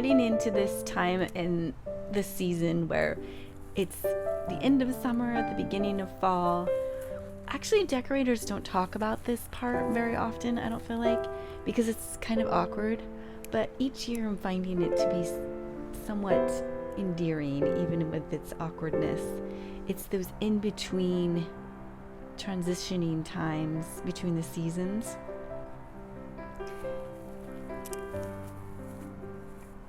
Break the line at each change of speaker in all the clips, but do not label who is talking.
heading into this time in the season where it's the end of summer, the beginning of fall. Actually, decorators don't talk about this part very often, I don't feel like, because it's kind of awkward. But each year I'm finding it to be somewhat endearing, even with its awkwardness. It's those in-between transitioning times between the seasons.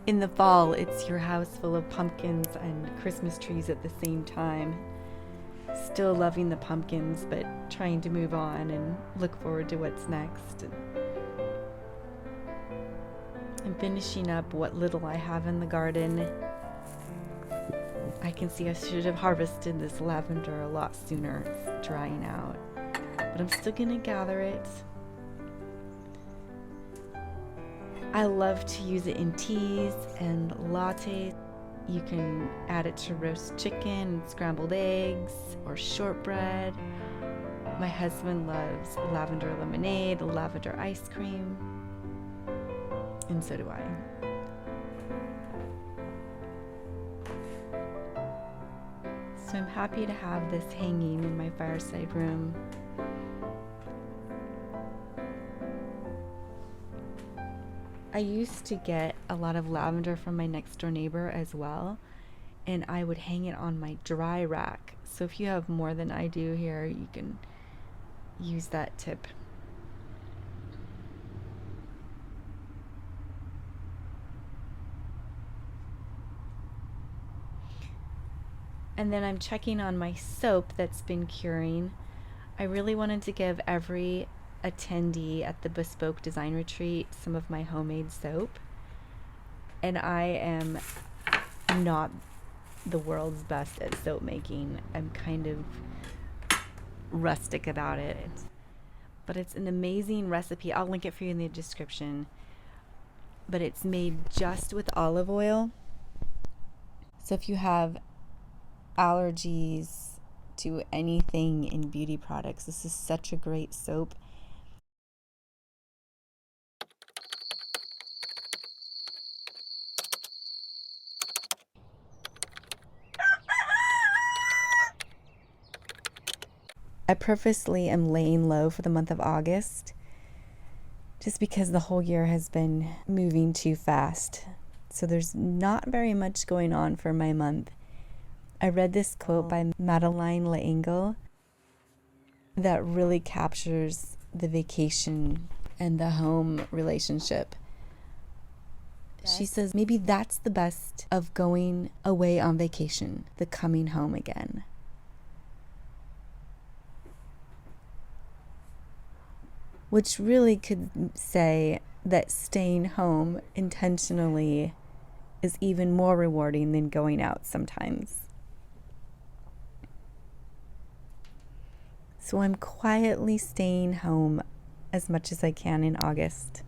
In the fall, it's your house full of pumpkins and Christmas trees at the same time. Still loving the pumpkins, but trying to move on and look forward to what's next. I'm finishing up what little I have in the garden. I can see I should have harvested this lavender a lot sooner. It's drying out, but I'm still gonna gather it. I love to use it in teas and lattes. You can add it to roast chicken, scrambled eggs, or shortbread. My husband loves lavender lemonade, lavender ice cream, and so do I. So I'm happy to have this hanging in my fireside room. I used to get a lot of lavender from my next door neighbor as well, and I would hang it on my dry rack. So if you have more than I do here, you can use that tip. And then I'm checking on my soap that's been curing. I really wanted to give every attendee at the Bespoke Design Retreat some of my homemade soap. And I am not the world's best at soap making. I'm kind of rustic about it. But it's an amazing recipe. I'll link it for you in the description. But it's made just with olive oil. So if you have allergies to anything in beauty products, this is such a great soap. I purposely am laying low for the month of August just because the whole year has been moving too fast. So there's not very much going on for my month. I read this quote by Madeleine L'Engle that really captures the vacation and the home relationship. She says, maybe that's the best of going away on vacation, the coming home again. Which really could say that staying home intentionally is even more rewarding than going out sometimes. So I'm quietly staying home as much as I can in August.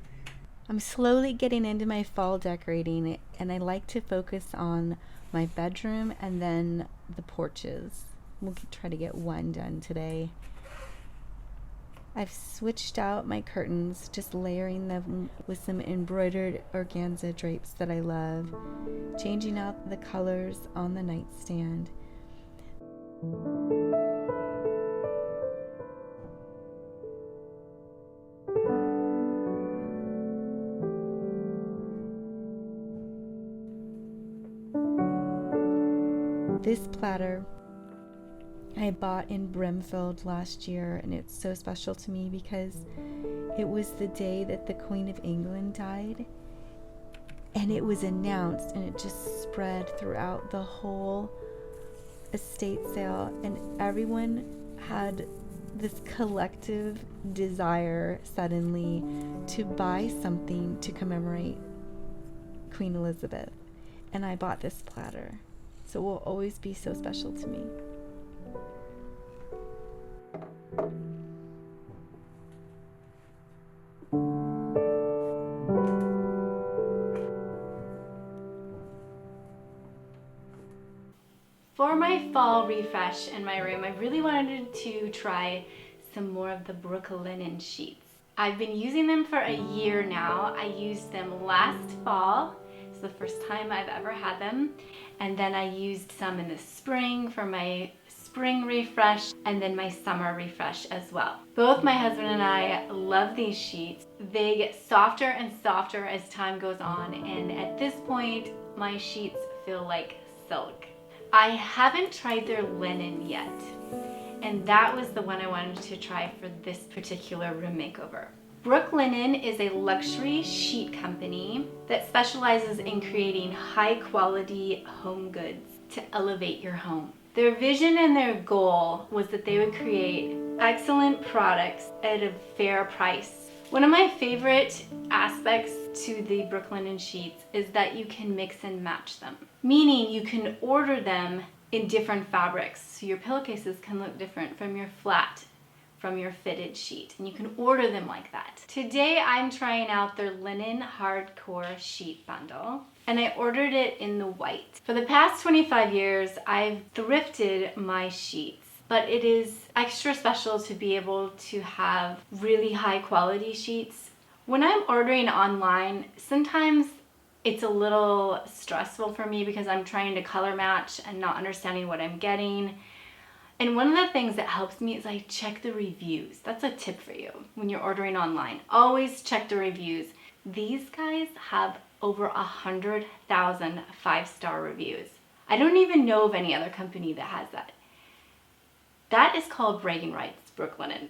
I'm slowly getting into my fall decorating, and I like to focus on my bedroom and then the porches. We'll try to get one done today. I've switched out my curtains, just layering them with some embroidered organza drapes that I love, changing out the colors on the nightstand. This platter I bought in Brimfield last year, and it's so special to me because it was the day that the Queen of England died, and it was announced, and it just spread throughout the whole estate sale, and everyone had this collective desire suddenly to buy something to commemorate Queen Elizabeth, and I bought this platter, so it will always be so special to me. For my fall refresh in my room, I really wanted to try some more of the Brooklinen sheets. I've been using them for a year now. I used them last fall, so the first time I've ever had them. And then I used some in the spring for my spring refresh and then my summer refresh as well. Both my husband and I love these sheets. They get softer and softer as time goes on, and at this point my sheets feel like silk. I haven't tried their linen yet, and that was the one I wanted to try for this particular room makeover. Brooklinen is a luxury sheet company that specializes in creating high quality home goods to elevate your home. Their vision and their goal was that they would create excellent products at a fair price. One of my favorite aspects to the Brooklinen sheets is that you can mix and match them, meaning you can order them in different fabrics. So your pillowcases can look different from your flat, from your fitted sheet, and you can order them like that. Today I'm trying out their linen hardcore sheet bundle, and I ordered it in the white. For the past 25 years I've thrifted my sheets, but it is extra special to be able to have really high quality sheets. When I'm ordering online, sometimes it's a little stressful for me because I'm trying to color match and not understanding what I'm getting. And one of the things that helps me is I check the reviews. That's a tip for you when you're ordering online. Always check the reviews. These guys have over 100,000 5-star reviews. I don't even know of any other company that has that. That is called bragging rights, Brooklinen.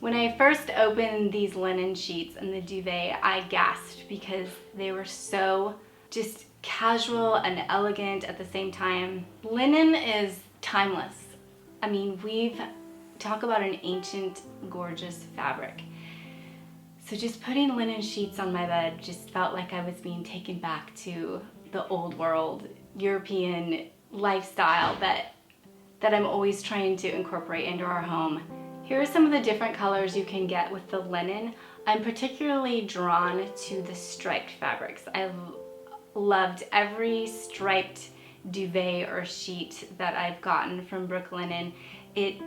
When I first opened these linen sheets and the duvet, I gasped because they were so just casual and elegant at the same time. Linen is timeless. I mean, talk about an ancient, gorgeous fabric. So just putting linen sheets on my bed just felt like I was being taken back to the old world, European lifestyle that I'm always trying to incorporate into our home. Here are some of the different colors you can get with the linen. I'm particularly drawn to the striped fabrics. I've loved every striped duvet or sheet that I've gotten from Brooklinen. It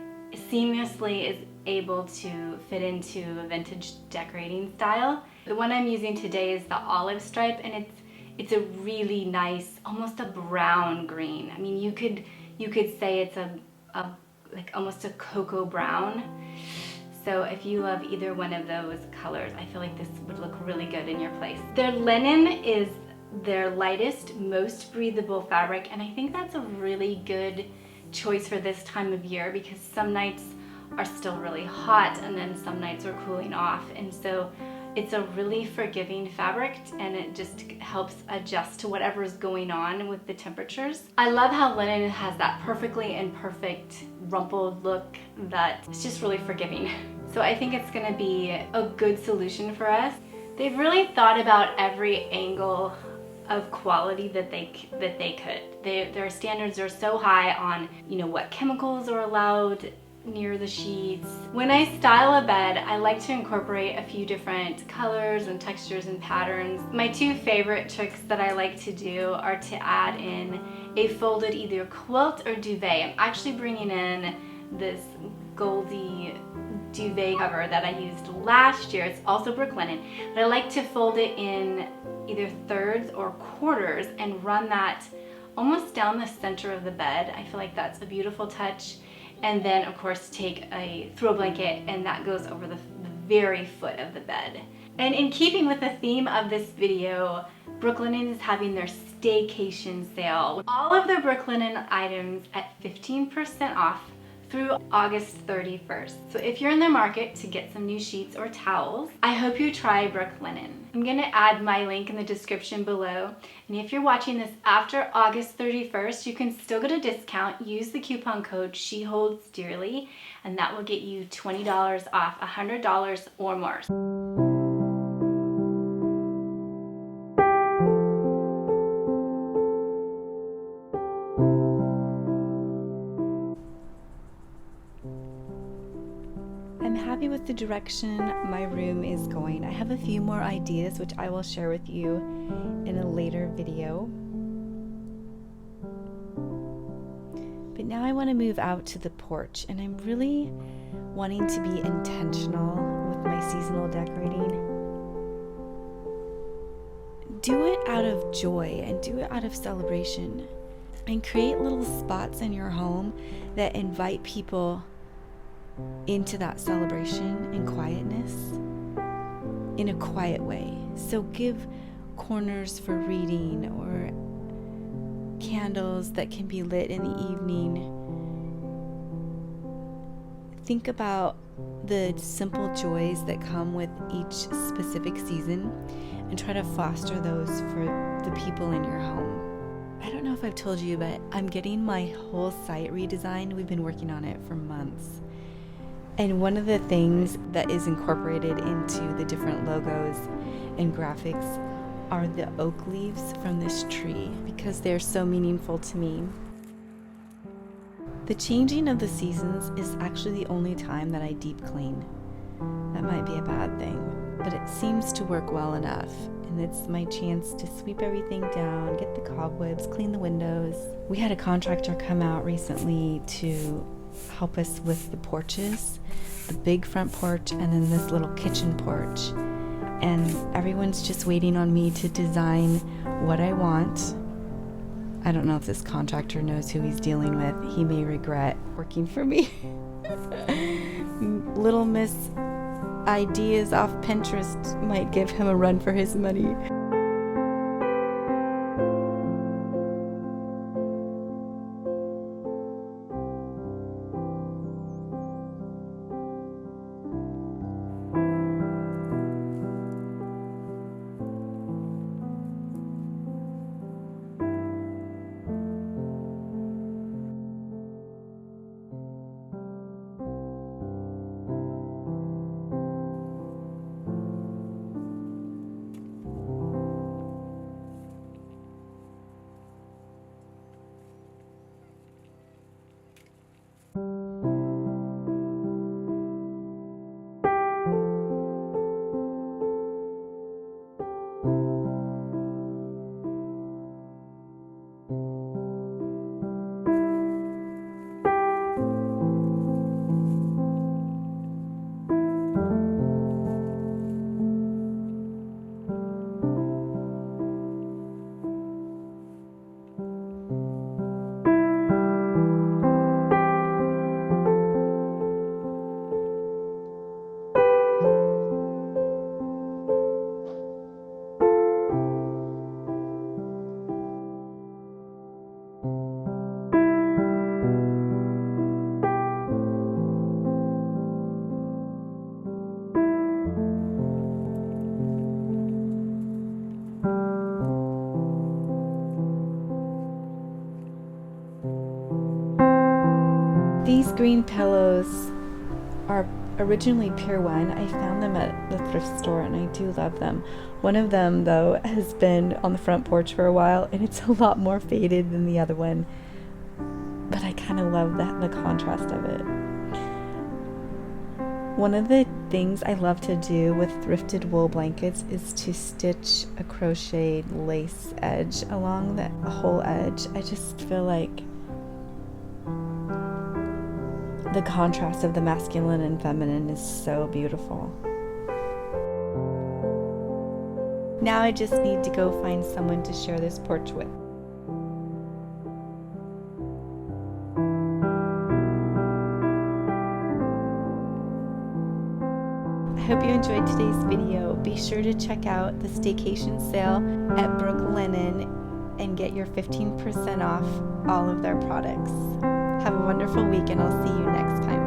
seamlessly is able to fit into a vintage decorating style. The one I'm using today is the olive stripe, and it's a really nice, almost a brown green. I mean, you could say it's a like almost a cocoa brown. So if you love either one of those colors, I feel like this would look really good in your place. Their linen is their lightest, most breathable fabric, and I think that's a really good choice for this time of year because some nights are still really hot and then some nights are cooling off, and so it's a really forgiving fabric and it just helps adjust to whatever is going on with the temperatures. I love how linen has that perfectly imperfect rumpled look that it's just really forgiving. So I think it's gonna be a good solution for us. They've really thought about every angle of quality that they could. Their standards are so high on, you know, what chemicals are allowed near the sheets. When I style a bed, I like to incorporate a few different colors and textures and patterns. My two favorite tricks that I like to do are to add in a folded either quilt or duvet. I'm actually bringing in this goldy duvet cover that I used last year. It's also Brooklinen, but I like to fold it in either thirds or quarters and run that almost down the center of the bed. I feel like that's a beautiful touch. And then of course take a throw blanket and that goes over the very foot of the bed. And in keeping with the theme of this video, Brooklinen is having their Staycation sale. All of their Brooklinen items at 15% off through August 31st. So if you're in the market to get some new sheets or towels, I hope you try Brooklinen. I'm gonna add my link in the description below. And if you're watching this after August 31st, you can still get a discount. Use the coupon code SheHoldsDearly, and that will get you $20 off $100 or more. I'm happy with the direction my room is going. I have a few more ideas which I will share with you in a later video. But now I want to move out to the porch, and I'm really wanting to be intentional with my seasonal decorating. do it out of joy and do it out of celebration, and create little spots in your home that invite people into that celebration and quietness in a quiet way. So give corners for reading or candles that can be lit in the evening. Think about the simple joys that come with each specific season and try to foster those for the people in your home. I don't know if I've told you, but I'm getting my whole site redesigned. We've been working on it for months. And one of the things that is incorporated into the different logos and graphics are the oak leaves from this tree because they're so meaningful to me. The changing of the seasons is actually the only time that I deep clean. That might be a bad thing, but it seems to work well enough. And it's my chance to sweep everything down, get the cobwebs, clean the windows. We had a contractor come out recently to help us with the porches, the big front porch and then this little kitchen porch. And everyone's just waiting on me to design what I want. I don't know if this contractor knows who he's dealing with. He may regret working for me. Little Miss Ideas off Pinterest might give him a run for his money. These green pillows are originally Pier 1. I found them at the thrift store and I do love them. One of them, though, has been on the front porch for a while and it's a lot more faded than the other one. But I kind of love the contrast of it. One of the things I love to do with thrifted wool blankets is to stitch a crocheted lace edge along the whole edge. I just feel like the contrast of the masculine and feminine is so beautiful. Now I just need to go find someone to share this porch with. I hope you enjoyed today's video. Be sure to check out the Staycation sale at Brooklinen and get your 15% off all of their products. Have a wonderful week and I'll see you next time.